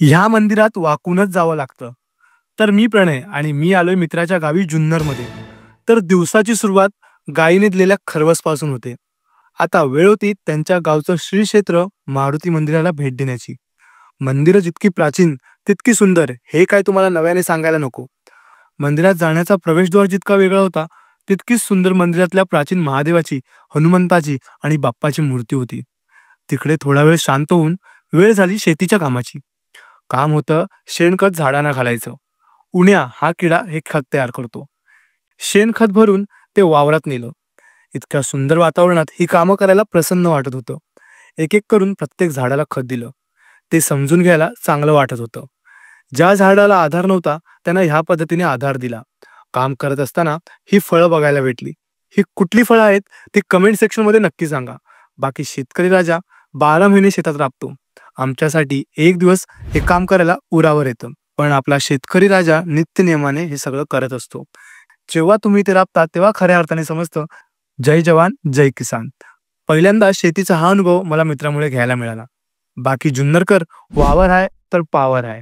ह्या मंदिरात वाकूनच जावं लागतं. तर मी प्रणय आणि मी आलोय मित्राच्या गावी जुन्नरमध्ये. तर दिवसाची सुरुवात गायीने दिलेल्या खरवसपासून होते. आता वेळ होती त्यांच्या गावचं श्री क्षेत्र मारुती मंदिराला भेट देण्याची. मंदिरं जितकी प्राचीन तितकी सुंदर हे काय तुम्हाला नव्याने सांगायला नको. मंदिरात जाण्याचा प्रवेशद्वार जितका वेगळा होता तितकीच सुंदर मंदिरातल्या प्राचीन महादेवाची, हनुमंताची आणि बाप्पाची मूर्ती होती. तिकडे थोडा वेळ शांत होऊन वेळ झाली शेतीच्या कामाची. काम होतं शेणखत झाडांना घालायचं. उण्या हा किडा हे खत तयार करतो. शेणखत भरून ते वावरात नेलं. इतक्या सुंदर वातावरणात ही कामं करायला प्रसन्न वाटत होतं. एक एक करून प्रत्येक झाडाला खत दिलं. ते समजून घ्यायला चांगलं वाटत होतं. ज्या झाडाला आधार नव्हता त्यांना ह्या पद्धतीने आधार दिला. काम करत असताना ही फळं बघायला भेटली. ही कुठली फळं आहेत ती कमेंट सेक्शनमध्ये नक्की सांगा. बाकी शेतकरी राजा 12 महिने शेतात राबतो. आमच्यासाठी एक दिवस हे काम करायला उरावर येतं. पण आपला शेतकरी राजा नित्यनियमाने हे सगळं करत असतो. जेव्हा तुम्ही ते राबता तेव्हा खऱ्या अर्थाने समजतं जय जवान जय किसान. पहिल्यांदा शेतीचा हा अनुभव मला मित्रामुळे घ्यायला मिळाला. बाकी जुन्नरकर वावर आहे तर पावर आहे.